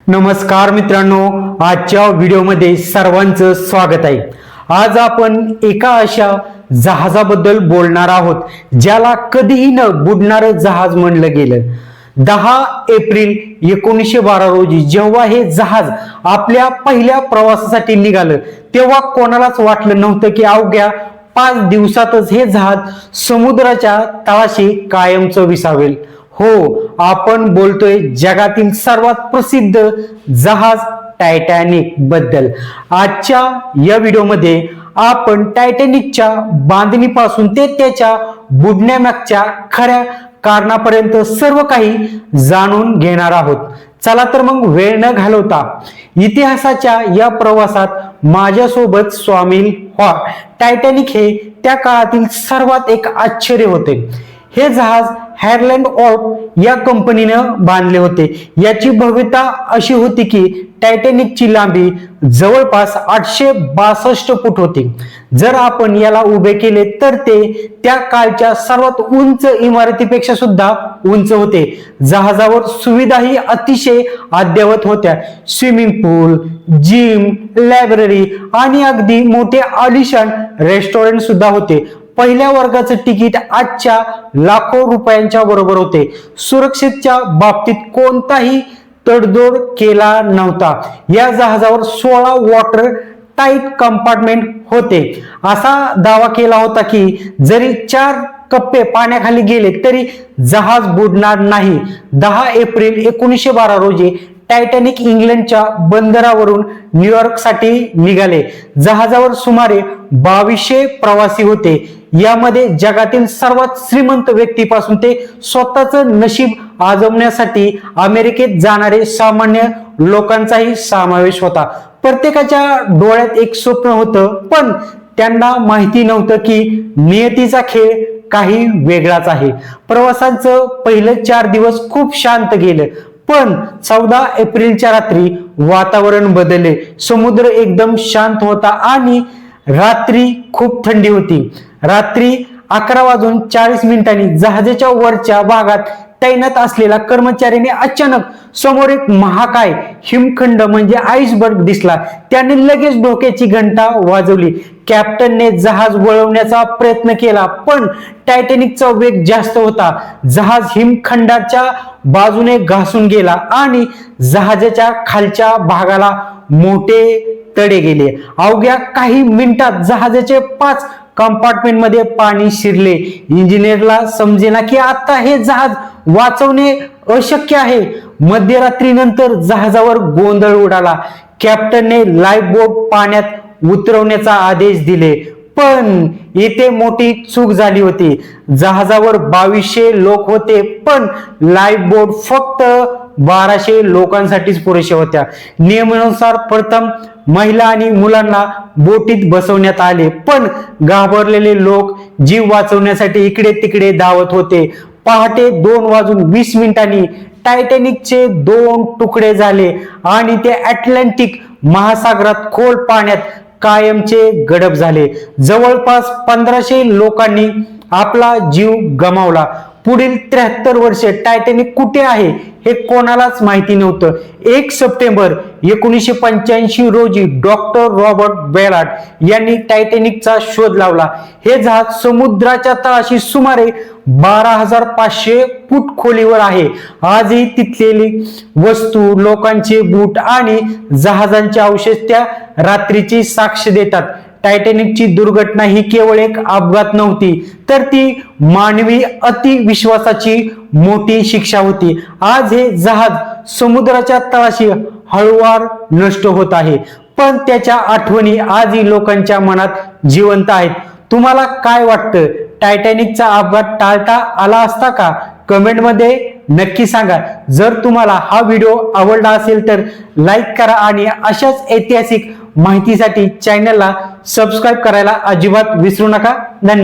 नमस्कार मित्रांनो, आजच्या व्हिडिओमध्ये सर्वांचं स्वागत आहे। आज आपण एका अशा जहाजाबद्दल बोलणार आहोत ज्याला कधीही न बुडणारं जहाज म्हणलं गेलं। 10 एप्रिल 1912 रोजी जेव्हा हे जहाज आपल्या पहिल्या प्रवासासाठी निघालं तेव्हा कोणालाच वाटलं नव्हतं की अवघ्या 5 दिवसातच हे जहाज समुद्राच्या तळाशी कायमचं विसावेल। हो, आपण बोलतोय जगातील सर्वात प्रसिद्ध जहाज टायटॅनिक बद्दल। आजच्या या व्हिडिओमध्ये आपण टायटॅनिकच्या बांधणीपासून ते त्याच्या बुडण्यामागच्या खऱ्या कारणापर्यंत सर्व काही जाणून घेणार आहोत। चला तर मग वेळ न घालवता इतिहासाच्या या प्रवासात माझ्यासोबत सामील व्हा। टायटॅनिक हे त्या काळातील सर्वात एक आश्चर्य होते। हे जहाज हॅरलँड ऑफ या कंपनीनं बांधले होते। याची भव्यता अशी होती की टायटॅनिकची लांबी जवळपास 862 फूट होती। जर आपण याला उभे केले तर ते त्या काळच्या सर्वात उंच इमारतीपेक्षा सुद्धा उंच होते। जहाजावर सुविधाही अतिशय अद्ययावत होत्या। स्विमिंग पूल, जिम, लायब्ररी आणि अगदी मोठे आलिशान रेस्टॉरंट सुद्धा होते। पहिल्या वर्गाचं तिकीट आजच्या लाखो रुपयांच्या बरोबर होते। सुरक्षेच्या बाबतीत कोणताही तडजोड केला नव्हता। या जहाजावर 16 वॉटर टाईट कंपार्टमेंट होते। असा दावा केला होता की जरी 4 कप्पे पाण्याखाली गेले तरी जहाज बुडणार नाही। 10 एप्रिल 1912 रोजी टायटॅनिक इंग्लंडच्या बंदरावरून न्यूयॉर्क साठी निघाले। जहाजावर सुमारे 2200 प्रवासी होते। यामध्ये जगातील सर्वात श्रीमंत व्यक्तीपासून ते स्वतःचं नशीब आजमावण्यासाठी अमेरिकेत जाणारे सामान्य लोकांचाही समावेश होता। प्रत्येकाच्या डोळ्यात एक स्वप्न होतं, पण त्यांना माहिती नव्हतं की नियतीचा खेळ काही वेगळाच आहे। प्रवासांचं पहिलं 4 दिवस खूप शांत गेलं, पण 14 एप्रिलच्या रात्री वातावरण बदलले। समुद्र एकदम शांत होता आणि रात्री खूप थंडी होती। रात्री 11:40 जहाजाच्या वरच्या भागात तैनात असलेल्या कर्मचाऱ्याने अचानक समोर एक महाकाय हिमखंड म्हणजे आईसबर्ग दिसला। त्याने लगेच डोक्याची घंटा वाजवली। कॅप्टनने जहाज वळवण्याचा प्रयत्न केला, पण टायटॅनिकचा वेग जास्त होता। जहाज हिमखंडाच्या बाजूने घासून गेला आणि जहाजाच्या खालच्या भागाला मोठे तडे गेले। अवघ्या काही मिनिटात जहाजाचे 5 कंपार्टमेंट मध्ये पाणी शिरले। इंजिनियरला समजेना की आता हे जहाज वाचवणे अशक्य आहे। मध्यरात्रीनंतर जहाजावर गोंधळ उडाला। कॅप्टनने लाईफ बोट पाण्यात उतरवण्याचा आदेश दिले, पण येथे मोठी चूक झाली होती। जहाजावर 2200 लोक होते, पण लाईफ बोट फक्त 1200 लोकांसाठीच पुरेशा होत्या। नियमानुसार प्रथम महिला आणि मुलांना बोटीत बसवण्यात आले, पण घाबरलेले लोक जीव वाचवण्यासाठी इकडे तिकडे धावत होते। पहाटे 2:20 टायटॅनिकचे 2 तुकडे झाले आणि ते अटलांटिक महासागरात खोल पाण्यात कायमचे गडप झाले। जवळपास 1500 लोकांनी आपला जीव गमावला। पुढील 73 वर्षे टायटॅनिक कुठे आहे हे कोणालाच माहिती नव्हतं। 1 सप्टेंबर 1985 रोजी डॉक्टर रॉबर्ट बेलार्ड यांनी टायटॅनिकचा शोध लावला। हे जहाज समुद्राच्या तळाशी सुमारे 12,500 फूट खोलीवर आहे। आजही तिथलेली वस्तू, लोकांचे बूट आणि जहाजांचे अवशेष त्या रात्रीची साक्ष देतात। टायटॅनिकची दुर्घटना ही केवळ एक अपघात नव्हती, तर ती मानवी अतिविश्वासाची मोठी शिक्षा होती। आज हे जहाज समुद्राच्या तळाशी हळूवार नष्ट होत आहे, पण त्याच्या आठवणी आजही लोकांच्या मनात जिवंत आहेत। तुम्हाला काय वाटतं, टायटॅनिकचा अपघात टाळता आला असता का? कमेंट मध्ये नक्की सांगा। जर तुम्हाला हा व्हिडिओ आवडला असेल तर लाईक करा आणि अशाच ऐतिहासिक माहितीसाठी चॅनलला सबस्क्राईब करायला अजिबात विसरू नका। धन्यवाद।